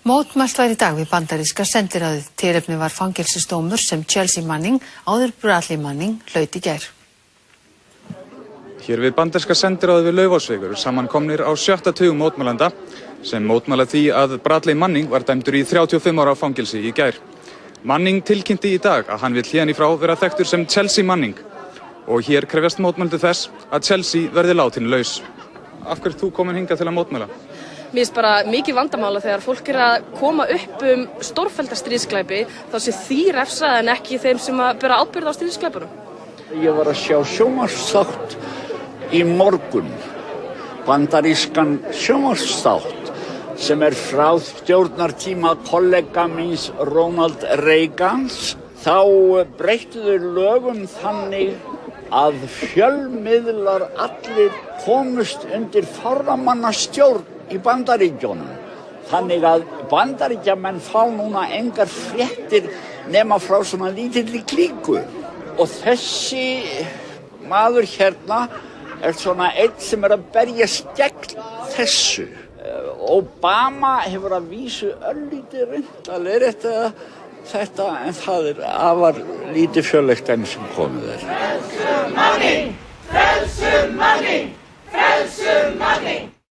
Mótmælt var í dag við bandaríska sendiráðið. Tilefni var fangelsisdómur sem Chelsea Manning, áður Bradley Manning, hlaut í gær. Hér við bandaríska sendiráðið við Laufásveg samankomnir á 7. tug mótmælenda sem mótmæla því að Bradley Manning var dæmdur í 35 ára fangelsi í gær. Manning tilkynnti í dag að hann vill héðan í frá vera þekktur sem Chelsea Manning og hér krefjast mótmælendur þess að Chelsea verði látin laus. Af hverju þú komin hingað til að mótmæla? Mér finnst bara mikið vandamála þegar fólk að koma upp stórfellda stríðsglæpi þá sé því refsað en ekki þeim sem að bera ábyrgð á stríðsglæpunum. Ég var að sjá sjónvarpsþátt í morgun, bandarískan sjónvarpsþátt sem frá stjórnartíma kollega míns Ronald Reagans. Þá breyttu þau lögum þannig að fjölmiðlar allir komust undir fárramannastjórn í Bandaríkjunum. Þannig að Bandaríkjamenn fá núna engar fréttir nema frá svona lítilli klíku. Og þessi maður hérna svona einn sem að berjast gegn þessu. Obama hefur að vísu örlítið reynt að leiðrétta þetta en það afar lítið fjölleitt enn sem komið Frelsu Manning! Frelsu Manning! Frelsu Manning!